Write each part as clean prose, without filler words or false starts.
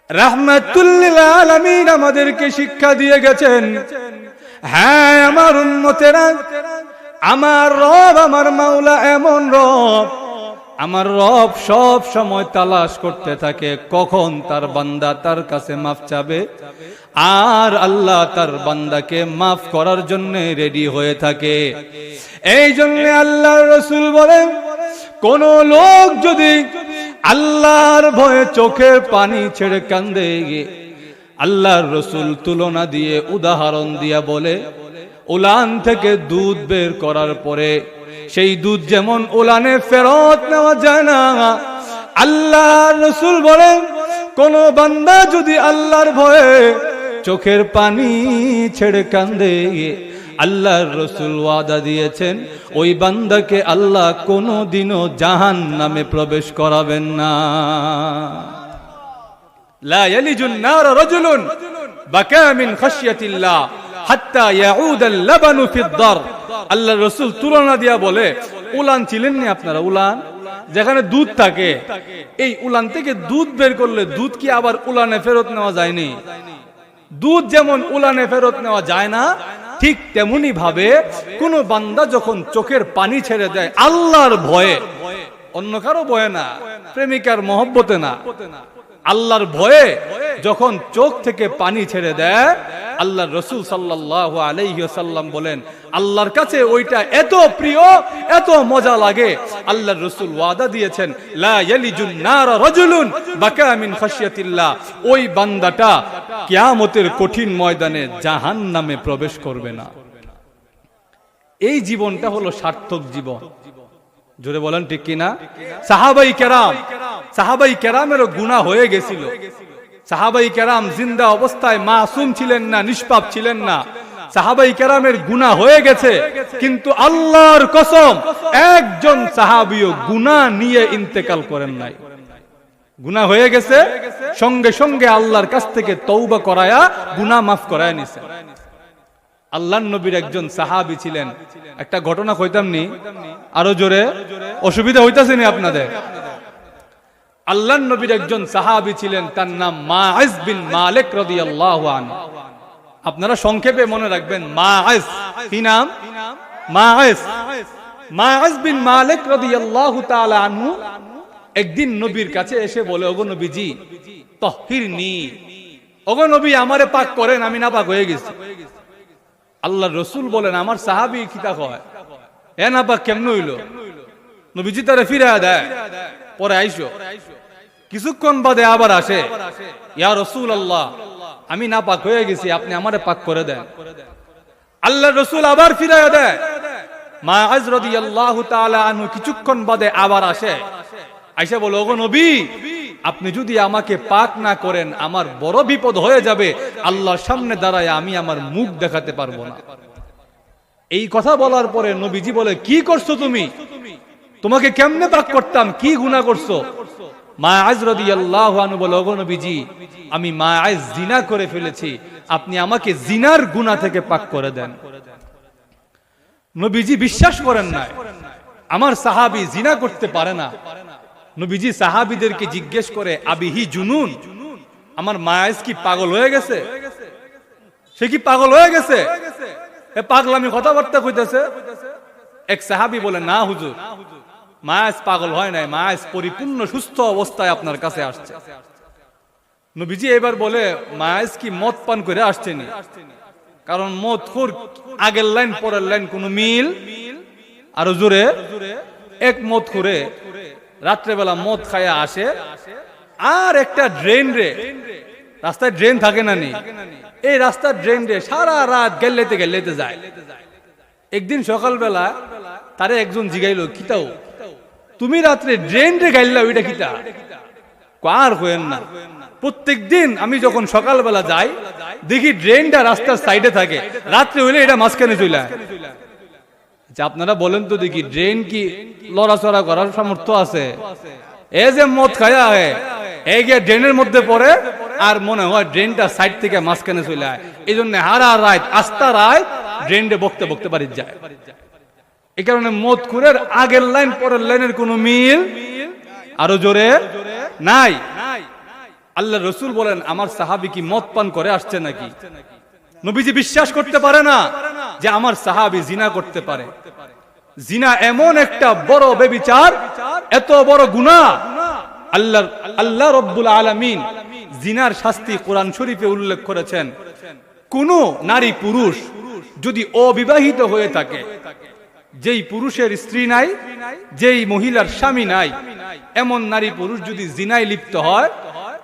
রাহমাতুল লিল আলামিন আমাদেরকে শিক্ষা দিয়ে গেছেন, হ্যাঁ আমার উম্মতেরা, আমার রব, আমার মাওলা এমন রব, আমার রব সব সময় তালাশ করতে থাকে কখন তার বান্দা তার কাছে মাফ চাবে, আর আল্লাহ তার বান্দাকে মাফ করার জন্য রেডি হয়ে থাকে। এই জন্য আল্লাহর রাসূল বলেন, কোন লোক যদি আল্লাহর ভয়ে চোখের পানি ছেড়ে কান্দে, আল্লাহর রাসূল তুলনা দিয়ে উদাহরণ দিয়া বলে, উলান থেকে দুধ বের করার পরে সেই দুধ যেমন উলানে ফেরত নেওয়া যায় না, আল্লাহর রাসূল বলেন কোন বান্দা যদি আল্লাহর ভয়ে চোখের পানি ছেড়ে কান্দে, আল্লাহর রাসূল ওয়াদা দিয়েছেন ওই বান্দাকে আল্লাহ কোনদিনও জাহান্নামে প্রবেশ করাবেন না। লা ইয়ালিজুন নার রাজুলুন বাকা মিন খাশিয়াতিল্লাহ হাত্তা ইয়াউদাল লাবানু ফিদ দার। আল্লাহর রাসূল তুলনা দিয়া বলে, উলান ছিলেন না আপনারা, উলান যেখানে দুধ থাকে, এই উলান থেকে দুধ বের করলে দুধ কি আবার উলানে ফেরত নেওয়া যায়নি? দুধ যেমন উলানে ফেরত নেওয়া যায় না, ঠিক তেমনি ভাবে কোন বান্দা যখন চোখের পানি ছেড়ে দেয় আল্লাহর ভয়ে, অন্য কারো ভয়ে না, প্রেমিকার মহব্বতে না, আল্লাহর ভয়ে যখন চোখ থেকে পানি ছেড়ে দেয়, আল্লাহর রাসূল সাল্লাল্লাহু আলাইহি ওয়াসাল্লাম বলেন আল্লাহর কাছে ওইটা এত প্রিয়, এত মজা লাগে, আল্লাহর রাসূল ওয়াদা দিয়েছেন লা ইয়ালিজুন নার রাজুলুন বাকা মিন খাশিয়াতিল্লাহ, ওই বান্দাটা কিয়ামতের কঠিন ময়দানে জাহান্নামে প্রবেশ করবে না। এই জীবনটা হলো সার্থক জীবন। জোরে বলেন ঠিক কিনা? সাহাবাই কেরামেরও গুনাহ হয়ে গেছিল। সাহাবাই কেরাম জিন্দা অবস্থায় মাসুম ছিলেন না, নিষ্পাপ ছিলেন না। সাহাবাই কেরামের গুনাহ হয়ে গেছে, কিন্তু আল্লাহর কসম একজন সাহাবীও গুনাহ নিয়ে ইন্তেকাল করেন নাই। গুনাহ হয়ে গেছে, সঙ্গে সঙ্গে আল্লাহর কাছ থেকে তওবা করায়া গুনাহ মাফ করায়া নিছে। আল্লাহর নবীর একজন সাহাবী ছিলেন, একটা ঘটনা কইতাম নি, আরো জোরে, অসুবিধা হইতাছে নি আপনাদের? আল্লাহর নবীর একজন সাহাবী ছিলেন, তার নাম মাইজ বিন মালিক রাদিয়াল্লাহু আনহু। আপনারা সংক্ষেপে মনে রাখবেন মাইজ। কি নাম? মাইজ বিন মালিক রাদিয়াল্লাহু তাআলা আনহু একদিন নবীর কাছে এসে বলে, ওগো নবীজি তাহহিরনি, ওগো নবী আমারে পাক করেন, আমি না পাক হয়ে গেছি। আল্লাহর রাসূল বলেন, আমার সাহাবী কিতা কয়, এ না পাক কেমন হইলো? নবীজি তারে ফিরায়া দেয়, পরে আইসো। কিছুক্ষণ বাদে আবার আসে, ইয়া রাসূলুল্লাহ আমি না পাক হয়ে গেছি, আপনি আমারে পাক করে দেন। আল্লাহর রাসূল আবার ফিরায়া দেয়। মাইজ রাদিয়াল্লাহু তাআলা আনহু কিছুক্ষণ বাদে আবার আসে, আয়েশা বলে, ওগো নবী আপনি যদি আমাকে পাক না করেন আমার বড় বিপদ হয়ে যাবে, আল্লাহর সামনে দাঁড়ায় আমি আমার মুখ দেখাতে পারবো না। এই কথা বলার পরে নবীজি বলে, কি করছো তুমি? তোমাকে কেমনে পাক করতাম, কি গুনাহ করছো? মাইজ রাদিয়াল্লাহু আনহু বলে, ওগো নবীজি আমি মাইজ জিনা করে ফেলেছি, আপনি আমাকে জিনার গুনাহ থেকে পাক করে দেন। নবীজি বিশ্বাস করেন না, আমার সাহাবী জিনা করতে পারে না। নবীজি সাহাবীদেরকে জিজ্ঞেস করে, আবিহি জুনুন, আমার মাইজ কি পাগল হয়ে গেছে? সে কি পাগল হয়ে গেছে? এ পাগলামি কথাবার্তা কইতেছে। এক সাহাবী বলে, না হুজুর, মাইজ পাগল হয় নাই, মাইজ পরিপূর্ণ সুস্থ অবস্থায় আপনার কাছে আসছে। নবীজি এবার বলে, মাইজ কি মদ পান করে আসছেনি? কারণ মদখোর আগের লাইন পরের লাইন কোনো মিল। আরো জোরে, এক মদখোরে রাত্রেবেলা মদ খায়া আসে, আর একটা ড্রেন রে, রাস্তায় ড্রেন থাকে না নি, এই রাস্তার ড্রেন রে সারা রাত গেল্লেতে গেল্লেতে যায়। একদিন সকালবেলা তারে একজন জিগাইলো, কিতাও তুমি রাত্রে ড্রেন রে গাইলা, ওইটা কিতা? কার হয়েন না, প্রত্যেক দিন আমি যখন সকালবেলা যাই দেখি ড্রেনটা রাস্তার সাইডে থাকে, রাত্রে হইলে এটা মাঝখানে চলে। আপনারা বলেন তো দেখি, ড্রেন কি লড়াচড়া করার সামর্থ্য আছে? এই যে মদ খায়া হয়, এই গিয়ে ড্রেনের মধ্যে পড়ে, আর মনে হয় ড্রেনটা সাইড থেকে মাঝখানে চলে আয়। এই জন্য হারা রাত আস্তা রাত ড্রেনটা বকতে বকতে পারি যায়। এই কারণে মদখুরের আগের লাইন পরের লাইনের কোনো মিল, আরো জোরে, নাই। আল্লাহ রসুল বলেন আমার সাহাবী কি মদ পান করে আসছে নাকি? নবীজি বিশ্বাস করতে পারে না যে আমার সাহাবী জিনা করতে পারে। জিনা এমন একটা বড় ব্যভিচার, এত বড় গুনাহ। আল্লাহ রব্বুল আলামিন জিনার শাস্তি কোরআন শরীফে উল্লেখ করেছেন। কোন নারী পুরুষ যদি অবিবাহিত হয়ে থাকে, যেই পুরুষের স্ত্রী নাই, যেই মহিলার স্বামী নাই, এমন নারী পুরুষ যদি জিনায় লিপ্ত হয়,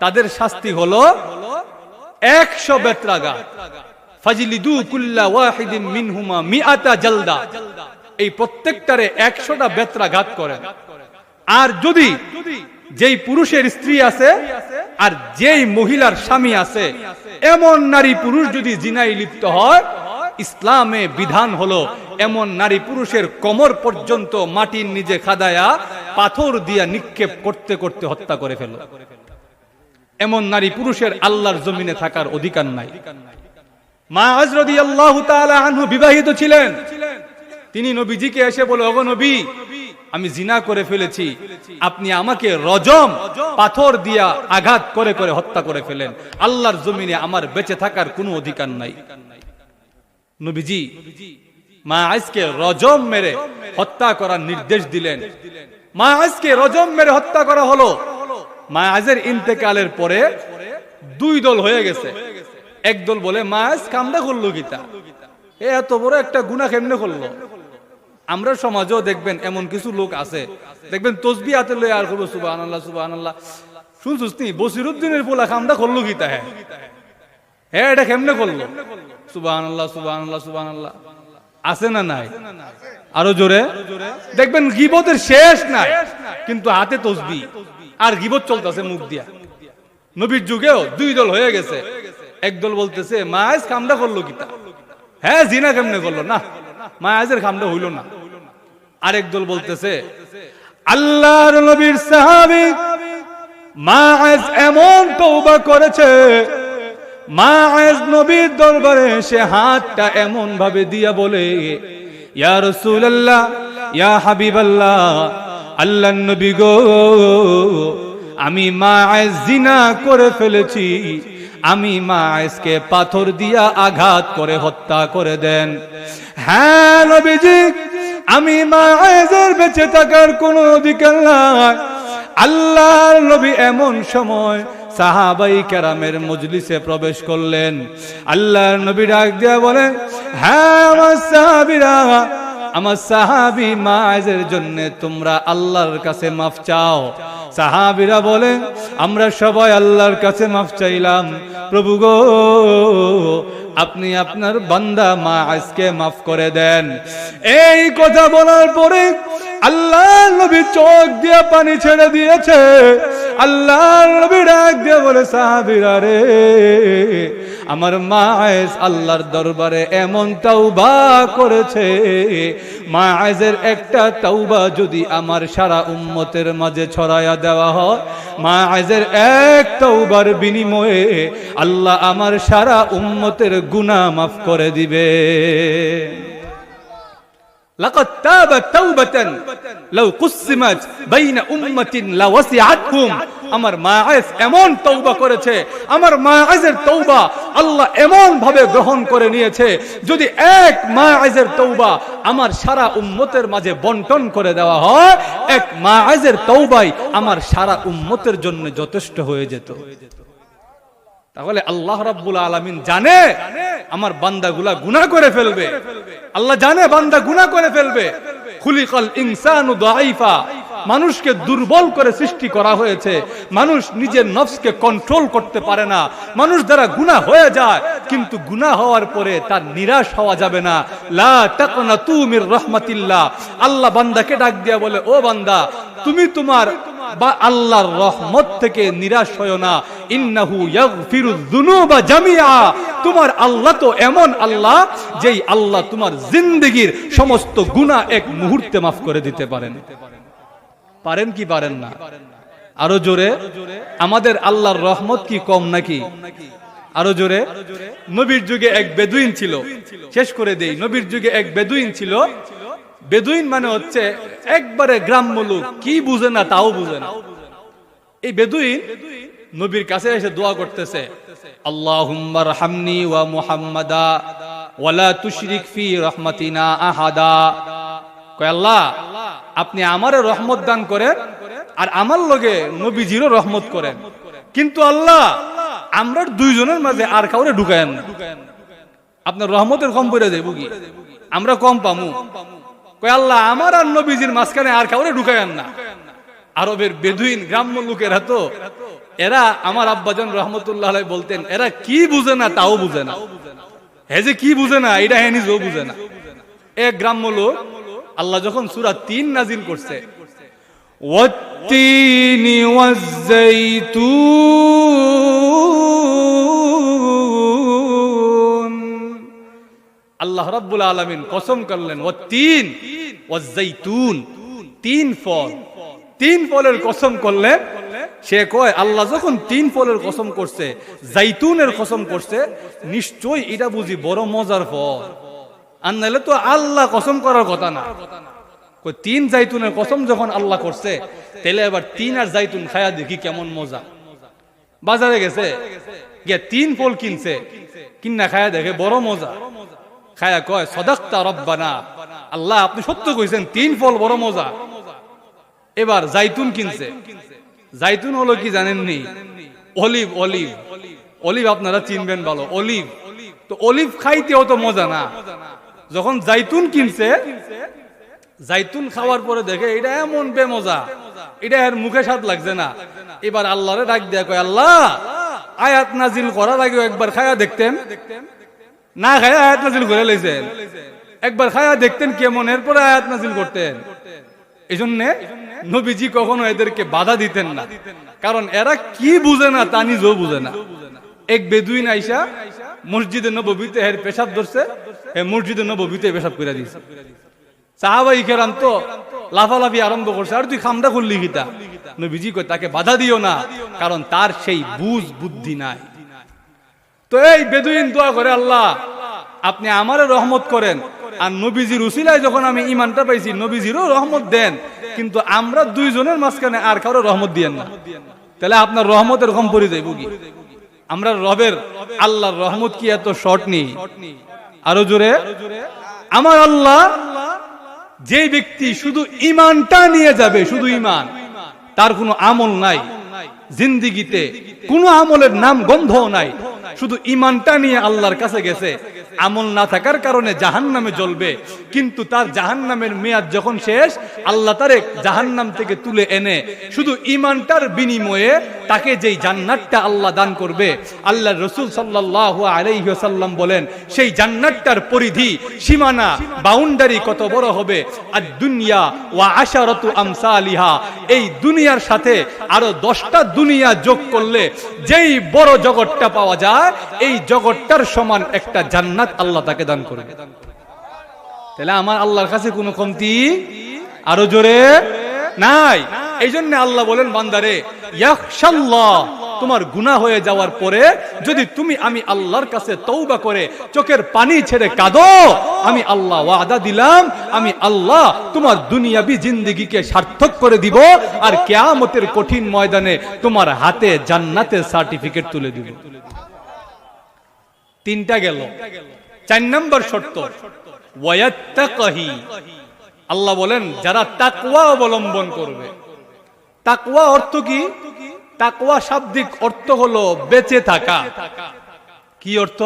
তাদের শাস্তি হলো 100 বেত্রাঘাত। ফাজলিদু কুল্লা ওয়াহিদিন মিনহুমা মিআতা জালদা। এই প্রত্যেকটারে 100টা বেত্রাঘাত করেন। আর যদি যেই পুরুষের স্ত্রী আছে আর যেই মহিলার স্বামী আছে, এমন নারী পুরুষ যদি জিনায় লিপ্ত হয়, ইসলামে বিধান হলো এমন নারী পুরুষের কোমর পর্যন্ত মাটির নিচে খাদায়া পাথর দিয়া নিক্ষেপ করতে করতে হত্যা করে ফেলো। এমন নারী পুরুষের আল্লাহর জমিনে থাকার অধিকার নাই। মাআজ রাদিয়াল্লাহু তাআলা আনহু বিবাহিত ছিলেন। তিনি নবীজিকে এসে বলে, ওগো নবী, আমি জিনা করে ফেলেছি, আপনি আমাকে রজম পাথর দিয়া আঘাত করে করে হত্যা করে ফেলেন, আল্লাহর জমিনে আমার বেঁচে থাকার কোনো অধিকার নাই। নবীজি মাআজকে রজম মেরে হত্যা করার নির্দেশ দিলেন। মাআজকে রজম মেরে হত্যা করা হলো। মাআজের ইন্তেকালের পরে 2 দল হয়ে গেছে। এক দল বলে মাআজ কামটা করলো কিতা, এত বড় একটা গুনাহ কেমনে করলো? আমরা সমাজেও দেখবেন এমন কিছু লোক আছে, দেখবেন তসবিহ হাতে লয়ে আর করবো সুবহানাল্লাহ সুবহানাল্লাহ। শুনছিস নি বসিরউদ্দিনের পোলা কামটা করলো কিতা? হ্যাঁ এটা কেমনে করলো? সুবহানাল্লাহ সুবহানাল্লাহ সুবহানাল্লাহ। আছে না নাই? আরো জোরে দেখবেন গীবতের শেষ নাই, কিন্তু হাতে তসবিহ আর গীবত চলতেছে মুখ দিয়া। নবীর যুগেও 2 দল হয়ে গেছে। একদল বলতেছে মাআজ কামটা করলো কিতা, হ্যাঁ জিনা কেমনে করলো, না মাআজের কামটা হইল না। আরেক দল বলতেছে আল্লাহর নবীর সাহাবী মাআজ এমন তওবা করেছে, মাআজ নবীর দরবারে সে হাতটা এমন ভাবে দিয়া বলে, ইয়া রাসূলুল্লাহ ইয়া হাবিবাল্লাহ, আল্লাহর নবী গো, আমি মাআজ জিনা করে ফেলেছি, আমি মাআজকে পাথর দিয়া আঘাত করে হত্যা করে দেন। হ্যাঁ নবীজি, আমি মাআজের বেঁচে থাকার কোনো অধিকার নাই। আল্লাহর নবী এমন সময় সাহাবাই কেরামের মজলিসে প্রবেশ করলেন। আল্লাহর নবী ডাক দিয়া বলেন, হ্যাঁ আমার সাহাবীরা, আমার সাহাবী মাআজের জন্য তোমরা আল্লাহর কাছে মাফ চাও। সাহাবীরা বলেন, আমরা সবাই আল্লাহর কাছে মাফ চাইলাম, প্রভু গো আপনি আপনার বান্দা মাআজকে মাফ করে দেন। এই কথা বলার পরে আল্লাহর নবী চোখ দিয়ে পানি ছেড়ে দিয়েছে। আল্লাহর নবী ডাক দিয়ে বলে, সাহাবীরা রে, আমার মাআজ আল্লাহর দরবারে এমন তওবা করেছে, মাআজের একটা তওবা যদি আমার সারা উম্মতের মাঝে ছড়ায়া দেওয়া হয়, মাআজের এক তওবার বিনিময়ে আল্লাহ আমার সারা উম্মতের গুনাহ মাফ করে দিবে। লাকাদ তাবা তাওবাতান লাউ কুসিমাত বাইনা উম্মাতিন লাওয়াসিআতহুম। আমার মাআজ এমন তওবা করেছে, আমার মাআজের তওবা আল্লাহ এমন ভাবে গ্রহণ করে নিয়েছে, যদি এক মাআজের তওবা আমার সারা উম্মতের মাঝে বন্টন করে দেওয়া হয়, এক মাআজের তওবাই আমার সারা উম্মতের জন্য যথেষ্ট হয়ে যেত। তাহলে আল্লাহ রাব্বুল আলামিন জানে আমার বান্দাগুলা গুনাহ করে ফেলবে। আল্লাহ জানে বান্দা গুনাহ করে ফেলবে। খুলিকাল ইনসানু দাঈফা, মানুষকে দুর্বল করে সৃষ্টি করা হয়েছে। মানুষ নিজের নফসকে কন্ট্রোল করতে পারে না। মানুষ দ্বারা গুনাহ হয়ে যায়, কিন্তু গুনাহ হওয়ার পরে তার নিরাশ হওয়া যাবে না। লা তাকনাতু মির রাহমাতিল্লাহ। আল্লাহ বান্দাকে ডাক দিয়া বলে, ও বান্দা, তুমি তোমার বা আল্লাহর রহমত থেকে নিরাশ হয়ো না। ইন্নাহু ইয়াগফিরুয যুনুবা জামিআ। তোমার আল্লাহ তো এমন আল্লাহ, যেই আল্লাহ তোমার জিন্দেগীর সমস্ত গুনাহ এক মুহূর্তে মাফ করে দিতে পারেন। পারেন কি পারেন না? আরো জোরে, আমাদের আল্লাহর রহমত কি কম নাকি? আরো জোরে। নবীর যুগে এক বেদুইন ছিল, শেষ করে দেই। নবীর যুগে এক বেদুইন ছিল। বেদুইন মানে হচ্ছে একবারে গ্রাম্য লোক, কি বুঝে না তাও বুঝে না। এই বেদুইন নবীর কাছে এসে দোয়া করতেছে, আল্লাহুম্মা রহামনি ওয়া মুহাম্মাদা ওয়ালা তুশরিক ফি রাহমাতিনা আহাদা। কয় আল্লাহ, আপনি আমারে রহমত দান করেন আর আমার লগে নবীজিরও রহমত করেন, কিন্তু আল্লাহ আমরা দুইজনের মাঝে আর কাউরে ঢুকায়েন না। আপনার রহমতের কম পড়ে যাইব কি, আমরা কম পামু। কয় আল্লাহ আমার আর নবীজির মাঝখানে আর কাউরে ঢুকায়েন না। আরবের বেদুইন গ্রাম্য লোকেরা তো এরা, আমার আব্বাজান রহমতুল্লাহ আলাইহি বলতেন, এরা কি বুঝে না তাও বুঝে না। হে যে কি বুঝে না এটা হে নিজেও বুঝে না। এক গ্রাম্য লোক, আল্লাহ যখন সূরা ৩ নাজিল করছে, ওয়াত্তিনি ওয়াজ্জাইতুন, আল্লাহ রাব্বুল আলামিন কসম করলেন, ওয়াত্তিন ওয়াজ্জাইতুন, তিন ফল, তিন ফলের কসম করলেন। সে কয় আল্লাহ যখন তিন ফলের কসম করছে, জাইতুনের কসম করছে, নিশ্চয়ই এটা বুঝি বড় মজার ফল, আর নাহলে তো আল্লাহ কসম করার কথা না। কই তিন জাইতুনের কসম যখন আল্লাহ করছে, তাহলে এবার তিন আর জাইতুন খায়া দেখি কেমন মজা। বাজারে গেছে, গিয়ে তিন ফল কিনছে, কিনা খায়া দেখে বড় মজা। খায়া কয় সাদাকতা রব্বানা, আল্লাহ আপনি সত্য কইছেন, তিন ফল বড় মজা। এবার জাইতুন কিনছে। জাইতুন হলো কি জানেননি? অলিভ। অলিভ অলিভ আপনারা চিনবেন ভালো। অলিভ তো অলিভ খাইতেও তো মজা না। যখন জাইতুন কিনছে, জাইতুন খাওয়ার পরে দেখে এটা এমন বেমজা, এটা এর মুখে স্বাদ লাগছে না। এবার আল্লাহরে ডাক দেয়া কয়, আল্লাহ আয়াত নাজিল করার আগে একবার খায়া দেখতেন, না খায়া আয়াত নাজিল করে লইছেন, একবার খায়া দেখতেন কেমন, এরপরে আয়াত নাজিল করতেন। এই জন্যে নবীজি কখনো এদেরকে বাধা দিতেন না, কারণ এরা কি বুঝে না তা নিজেও বুঝে না। এক বেদুইন আইসা মসজিদে নববীতে এর পেশাব ধরছে, মসজিদে নববীতে পেশাব করে দিয়েছে। সাহাবাই কেরাম তো লাফালাফি আরম্ভ করছে, আর তুই খামটা করলি কিতা? নবীজি কয় তাকে বাধা দিও না, কারণ তার সেই বুঝ বুদ্ধি নাই। তো এই বেদুইন দোয়া করে, আল্লাহ আপনি আমারে রহমত করেন, আর নবীজির উসিলায় যখন আমি ঈমানটা পাইছি, নবীজিরও রহমত দেন, কিন্তু আমরা দুইজনের মাঝখানে আর কারো রহমত দিয়েন না। তাহলে আপনার রহমতের কম পড়ে যাইব কি? আমরা রবের আল্লাহর রহমত কি এত শর্ট নেই? আরো জোরে, আমার আল্লাহ যে ব্যক্তি শুধু ঈমানটা নিয়ে যাবে, শুধু ঈমান, তার কোনো আমল নাই জিন্দিগিতে, কোনো আমলের নাম গন্ধও নাই, শুধু ঈমানটা নিয়ে আল্লাহর কাছে গেছে, আমল না থাকার কারণে জাহান্নামে জ্বলবে, কিন্তু তার জাহান্নামের মেয়াদ যখন শেষ, আল্লাহ তারে জাহান্নাম থেকে তুলে এনে শুধু ঈমানটার বিনিময়ে তাকে যেই জান্নাতটা আল্লাহ দান করবে, আল্লাহর রাসূল সাল্লাল্লাহু আলাইহি ওয়াসাল্লাম বলেন, সেই জান্নাতটার পরিধি, সীমানা, বাউন্ডারি কত বড় হবে, আর দুনিয়া ওয়া আশারাতু আমসালিহা, এই দুনিয়ার সাথে আরো 10টা দুনিয়া যোগ করলে যেই বড় জগৎটা পাওয়া যায়, এই জগৎটার সমান একটা জান্নাত আল্লাহ তাকে দান করবে। তাহলে আমার আল্লাহর কাছে কোনো কমতি আরো জোরে নাই। এই জন্য আল্লাহ বলেন, বান্দারে ইয়াখশাল্লাহ, তোমার গুনাহ হয়ে যাওয়ার পরে যদি তুমি আমি আল্লাহর কাছে তওবা করে চোখের পানি ছেড়ে কাঁদো, আমি আল্লাহ ওয়াদা দিলাম, আমি আল্লাহ তোমার দুনিয়াবি জিন্দেগিকে সার্থক করে দিব, আর কিয়ামতের কঠিন ময়দানে তোমার হাতে জান্নাতের সার্টিফিকেট তুলে দিব। তিনটা গেল। 4 নম্বর শর্ত, ওয়ায়াত্তাকি, আল্লাহ বলেন যারা তাকওয়া অবলম্বন করবে। তাকওয়া অর্থ কি? তাকওয়া শাব্দিক অর্থ হলো বেঁচে থাকা। কি অর্থ?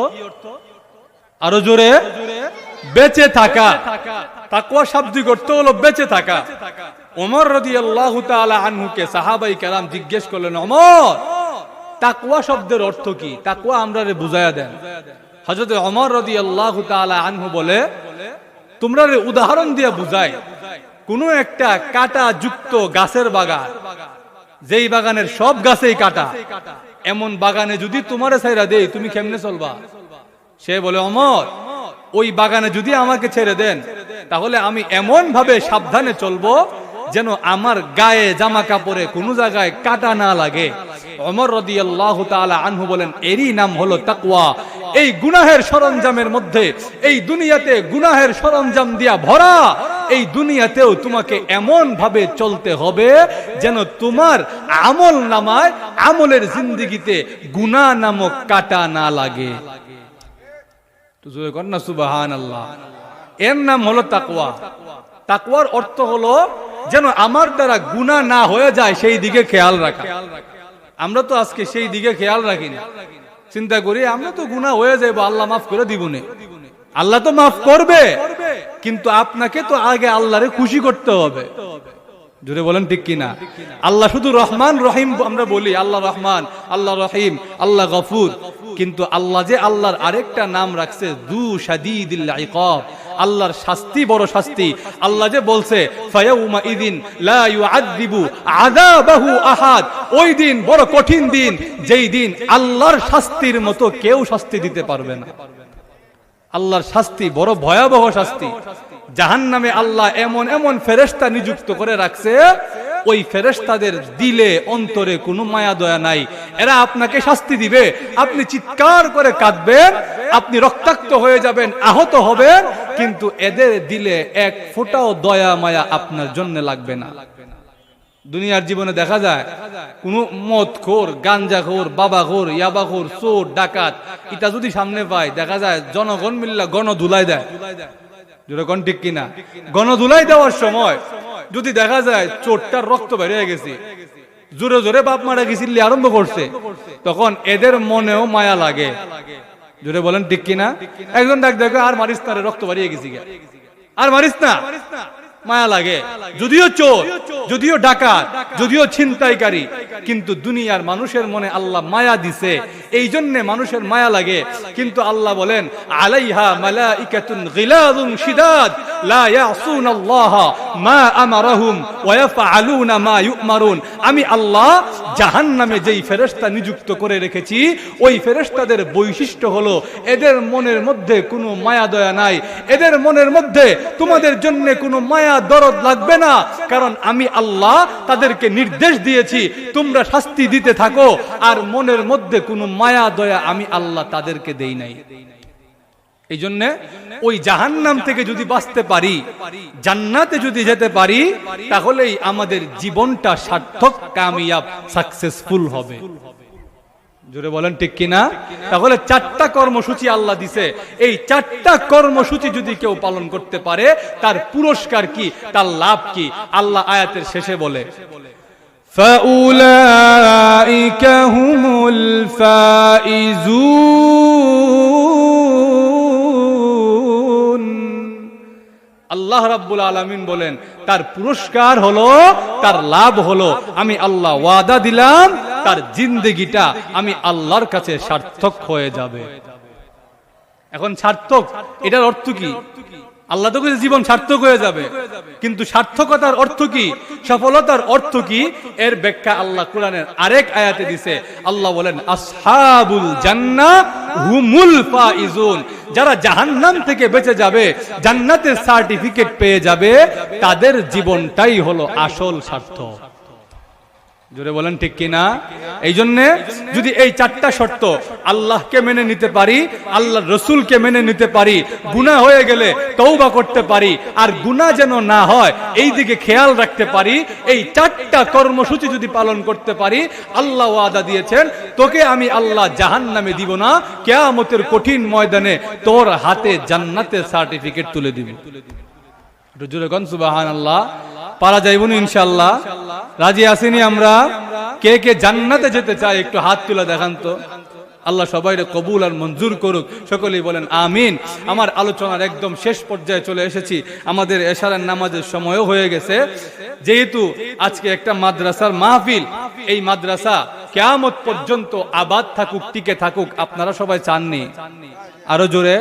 আরো জোরে, বেঁচে থাকা। তাকওয়া শাব্দিক অর্থ হলো বেঁচে থাকা। ওমর রাদিয়াল্লাহু তাআলা আনহুকে সাহাবাই কেরাম জিজ্ঞেস করলেন, ওমর তাকওয়া শব্দের অর্থ কি? তাকওয়া আমরারে বুঝায়া দেন। হযরত ওমর রাদিয়াল্লাহু তাআলা আনহু বলে, তোমরা উদাহরণ দিয়ে বুঝাই, কোন একটা কাটা যুক্ত গাছের বাগান, যেই বাগানের সব গাছেই কাটা, এমন বাগানে যদি তোমারে ছাইরা দেই, তুমি কেমনে চলবা? সে বলে, ওমর ওই বাগানে যদি আমাকে ছেড়ে দেন, তাহলে আমি এমন ভাবে সাবধানে চলবো যেন আমার গায়ে জামা কাপড়ে কোনো জায়গায় কাটা না লাগে। ওমর রাদিয়াল্লাহু তাআলা আনহু বলেন, এরই নাম হলো তাকওয়া। এই গুনাহের সরঞ্জামের মধ্যে, এই দুনিয়াতে গুনাহের সরঞ্জাম দিয়া ভরা, এই দুনিয়াতেও তোমাকে এমন ভাবে চলতে হবে যেন তোমার আমল নামায় আমলের জিন্দেগিতে গুনাহ নামক কাটা না লাগে। তো জোরে কর না সুবহানাল্লাহ। এর নাম হলো তাকওয়া। তাকওয়ার অর্থ হলো যেন আমার দ্বারা গুনাহ না হয়ে যায় সেই দিকে খেয়াল রাখা। আমরা তো আজকে সেই দিকে খেয়াল রাখি না, চিন্তা করি আমরা তো গুনাহ হয়ে যাইবো, আল্লাহ মাফ করে দিবনে। আল্লাহ তো মাফ করবে, কিন্তু আপনাকে তো আগে আল্লাহরে খুশি করতে হবে। জোরে বলেন ঠিক কিনা? আল্লাহ শুধু রহমান রহিম আমরা বলি, আল্লাহ রহমান, আল্লাহ রহিম, আল্লাহ গফুর, কিন্তু আল্লাহ যে আল্লাহর আরেকটা নাম রাখছে যু শাদীদিল ইকাব, আল্লাহর শাস্তি বড় শাস্তি। আল্লাহ যে বলছে ফায়াউমা ইদিন লা ইউআযিবু আযাবাহু আহাদ, ওই দিন বড় কঠিন দিন, যেই দিন আল্লাহর শাস্তির মতো কেউ শাস্তি দিতে পারবে না। আল্লাহর শাস্তি বড় ভয়াবহ শাস্তি। জাহান্নামে আল্লাহ এমন এমন ফেরেশতা নিযুক্ত করে রাখছে, ওই ফেরেশতাদের দিলে অন্তরে কোনো মায়া দয়া নাই। এরা আপনাকে শাস্তি দিবে, আপনি চিৎকার করে কাঁদবেন, আপনি রক্তাক্ত হয়ে যাবেন, আহত হবেন, কিন্তু এদের দিলে এক ফোঁটাও দয়া মায়া আপনার জন্য লাগবে না। দুনিয়ার জীবনে দেখা যায় কোন মদখোর, গাঞ্জাখোর, বাবাখোর, ইয়াবাখোর, চোর, ডাকাত এটা যদি সামনে পায়, দেখা যায় জনগণ মিল্লা গণধুলাই দেয়। যেরকম ঠিক কিনা? গণধুলাই দেওয়ার সময় যদি দেখা যায় চোরটার রক্ত বেরিয়ে গেছে, জোরে জোরে বাপ মারা গেছিলি আরম্ভ করছে, তখন এদের মনেও মায়া লাগে। জোরে বলেন ঠিক কিনা? একজন ডাক দেখো, আর মারিস না রে, রক্ত বেরিয়ে গেছি, আর মারিস না, মায়া লাগে। যদিও চোর, যদিও ডাকাত, যদিও ছিনতাইকারী, কিন্তু দুনিয়ার মানুষের মনে আল্লাহ মায়া দিছে, এই জন্য মানুষের মায়া লাগে। কিন্তু আল্লাহ বলেন আলাইহা মালাইকাতুন গিলাযুন শিদাদ লা ইয়াসুনাল্লাহা মা আমারাহুম ওয়া ইয়াফআলুনা মা ইউমারুন। আমি আল্লাহ জাহান্নামে যেই ফেরেশতা নিযুক্ত করে রেখেছি, ওই ফেরেশতাদের বৈশিষ্ট্য হলো এদের মনের মধ্যে কোনো মায়া দয়া নাই, এদের মনের মধ্যে তোমাদের জন্য কোনো মায়া দরদ লাগবে না, কারণ আমি আল্লাহ তাদেরকে নির্দেশ দিয়েছি তোমরা শাস্তি দিতে থাকো, আর মনের মধ্যে কোনো মায়া দয়া আমি আল্লাহ তাদেরকে দেই নাই। এই জন্য ওই জাহান্নাম থেকে যদি বাঁচতে পারি, জান্নাতে যদি যেতে পারি, তাহলেই আমাদের জীবনটা সার্থক, কামিয়াব, সাকসেসফুল হবে। জোরে বলেন ঠিক কিনা? তাহলে 4টা কর্মসূচি আল্লাহ দিছে, এই 4টা কর্মসূচি যদি কেউ পালন করতে পারে, তার পুরস্কার কি, তার লাভ কি? আল্লাহ আয়াতের শেষে বলে ফাউলাইকা হুমুল ফাইজুন। আল্লাহ রাব্বুল আলামিন বলেন তার পুরস্কার হলো, তার লাভ হলো, আমি আল্লাহ ওয়াদা দিলাম তার জিন্দেগিটা আমি আল্লাহর কাছে সার্থক হয়ে যাবে। এখন সার্থক এটার অর্থ কি? আল্লাহ তো বলেছে জীবন সার্থক হয়ে যাবে, কিন্তু সার্থকতার অর্থ কি, সফলতার অর্থ কি, এর ব্যাখ্যা আল্লাহ কোরআনের আরেক আয়াতে দিছে। আল্লাহ বলেন আসহাবুল জান্নাহ হুমুল ফাইজুন, যারা জাহান্নাম থেকে বেঁচে যাবে, জান্নাতের সার্টিফিকেট পেয়ে যাবে, তাদের জীবনটাই হলো আসল সার্থক। জোরে বলেন ঠিক কিনা? এই জন্য যদি এই 4টা শর্ত আল্লাহকে মেনে নিতে পারি, আল্লাহর রাসূলকে মেনে নিতে পারি, গুনাহ হয়ে গেলে তওবা করতে পারি, আর গুনাহ যেন না হয় এই দিকে খেয়াল রাখতে পারি, এই 4টা কর্মসূচি যদি পালন করতে পারি, আল্লাহ ওয়াদা দিয়েছেন তোকে আমি আল্লাহ জাহান্নামে দিব না, কিয়ামতের কঠিন ময়দানে তোর হাতে জান্নাতের সার্টিফিকেট তুলে দিব। একটু জোরে কোন সুবহানাল্লাহ। পারা যাইবো না ইনশাআল্লাহ? রাজি আসেনি আমরা? কে কে জান্নাতে যেতে চায় একটু হাত তুলে দেখান তো। আল্লাহ সবাইরে কবুল আর মঞ্জুর করুক, সকলেই বলেন আমিন। আমার আলোচনার একদম শেষ পর্যায়ে চলে এসেছি, আমাদের এশারের নামাজের সময়ও হয়ে গেছে। যেহেতু আজকে একটা মাদ্রাসার মাহফিল, এই মাদ্রাসা কিয়ামত পর্যন্ত আবাদ থাকুক, টিকে থাকুক, আপনারা সবাই চাননি? আরো জোরে।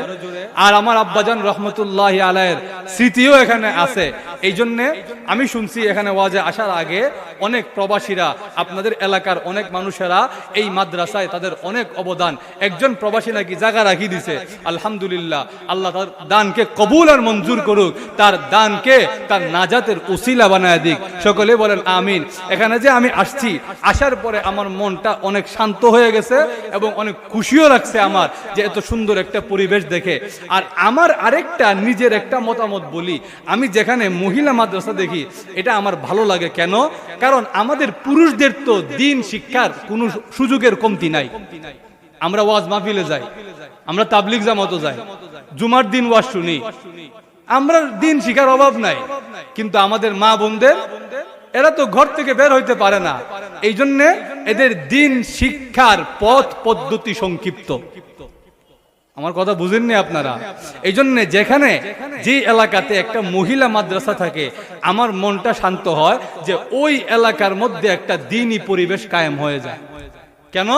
আর আমার আব্বাজান রহমতুল্লাহি আলাইহির স্মৃতিও এখানে আছে, এই জন্যে আমি শুনছি এখানে ওয়াজে আসার আগে অনেক প্রবাসীরা, আপনাদের এলাকার অনেক মানুষেরা এই মাদ্রাসায় তাদের অনেক অবদান, একজন প্রবাসী নাকি জায়গা রাখি দিছে। আলহামদুলিল্লাহ, আল্লাহ তার দানকে কবুল আর মঞ্জুর করুক, তার দানকে তার নাজাতের উসিলা বানায় দিক। সকলে বলেন আমিন। এখানে যে আমি আসছি, আসার পরে আমার মনটা অনেক শান্ত হয়ে গেছে এবং অনেক খুশিও লাগছে আমার, যে এত সুন্দর একটা পরিবেশ দেখে। আর আমার আরেকটা নিজের একটা মতামত বলি, আমি যেখানে মহিলা মাদ্রাসা দেখি এটা আমার ভালো লাগে। কেন? কারণ আমাদের পুরুষদের তো দিন শিক্ষার কোনো সুযোগের কমতি নাই। আমরা ওয়াজ মাহফিলে যাই, আমরা তাবলিগ জামাতে যাই, জুমার দিন ওয়াজ শুনি, আমরা দিন শিক্ষার অভাব নাই। কিন্তু আমাদের মা বোনদের, এরা তো ঘর থেকে বের হইতে পারে না, এই জন্য এদের দিন শিক্ষার পথ পদ্ধতি সংক্ষিপ্ত। আমার কথা বুঝেননি আপনারা? এই জন্য যেখানে যে এলাকাতে একটা মহিলা মাদ্রাসা থাকে, আমার মনটা শান্ত হয় যে ওই এলাকার মধ্যে একটা দ্বীনি পরিবেশ কায়েম হয়ে যায়। কেন?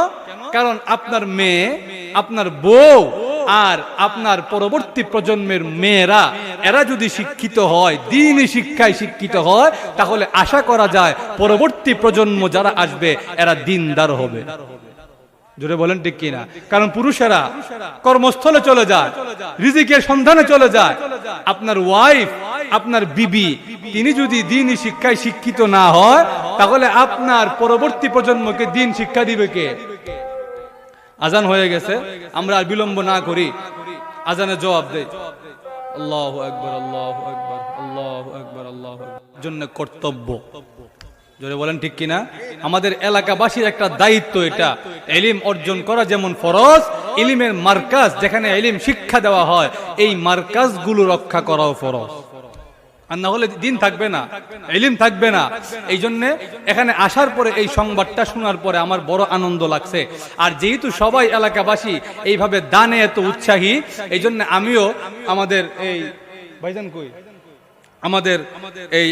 কারণ আপনার মেয়ে, আপনার বউ আর আপনার পরবর্তী প্রজন্মের মেয়েরা, এরা যদি শিক্ষিত হয়, দ্বীনি শিক্ষায় শিক্ষিত হয়, তাহলে আশা করা যায় পরবর্তী প্রজন্ম যারা আসবে এরা দ্বীনদার হবে। জোরে বলেন ঠিক কিনা? কারণ পুরুষেরা কর্মস্থলে চলে যায়, রিজিকের সন্ধানে চলে যায়। আপনার ওয়াইফ, আপনার বিবি, তিনি যদি দ্বীনি শিক্ষায় শিক্ষিত না হয়, তাহলে আপনার পরবর্তী প্রজন্মকে দ্বীন শিক্ষা দিবে কে? আজান হয়ে গেছে, আমরা আর বিলম্ব না করি, আজানের জবাব দেই। আল্লাহু আকবার, আল্লাহু আকবার, আল্লাহু আকবার, আল্লাহু আকবার। জন্য কর্তব্য। জোরে বলেন ঠিক কিনা? আমাদের এলাকাবাসীর একটা দায়িত্ব এটা। ইলম অর্জন করা যেমন ফরজ, ইলমের মার্কাজ যেখানে ইলম শিক্ষা দেওয়া হয়, এই মার্কাজগুলো রক্ষা করাও ফরজ। আর না হলে দিন থাকবে না, ইলম থাকবে না। এই জন্য এখানে আসার পরে, এই সংবাদটা শোনার পরে আমার বড় আনন্দ লাগছে। আর যেহেতু সবাই এলাকাবাসী এইভাবে দানে এত উৎসাহী, এই জন্য আমিও আমাদের এই ভাইজান কই, আমাদের এই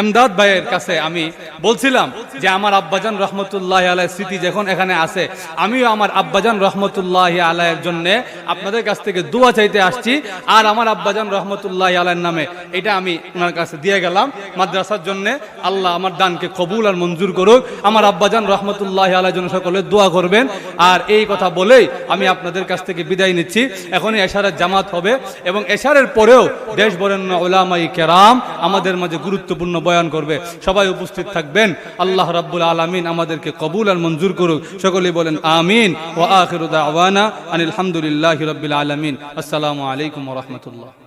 এমদাদ ভাইয়ের কাছে আমি বলছিলাম যে আমার আব্বাজান রহমতুল্লাহ আলাইহির স্মৃতি যখন এখানে আছে, আমিও আমার আব্বাজান রহমতুল্লাহ আলাইহির জন্য আপনাদের কাছ থেকে দোয়া চাইতে আসছি। আর আমার আব্বাজান রহমতুল্লাহ আলাইহির নামে এটা আমি ওনার কাছে দিয়ে গেলাম মাদ্রাসার জন্য। আল্লাহ আমার দানকে কবুল আর মঞ্জুর করুক। আমার আব্বাজান রহমতুল্লাহ আলাইহির জন্য সকলে দোয়া করবেন। আর এই কথা বলেই আমি আপনাদের কাছ থেকে বিদায় নিচ্ছি। এখনই এশারের জামাত হবে এবং এশারের পরেও দেশ বরেণ্য উলামায়ে কেরাম আমাদের মাঝে গুরুত্বপূর্ণ বয়ান করবে। সবাই উপস্থিত থাকবেন। আল্লাহ রাব্বুল আলামিন আমাদেরকে কবুল আর মঞ্জুর করুক। সকলেই বলেন আমিন। ওয়া আখিরু দাওয়ানা আনিল হামদুলিল্লাহি রাব্বিল আলামিন। আসসালামু আলাইকুম ওয়া রাহমাতুল্লাহ।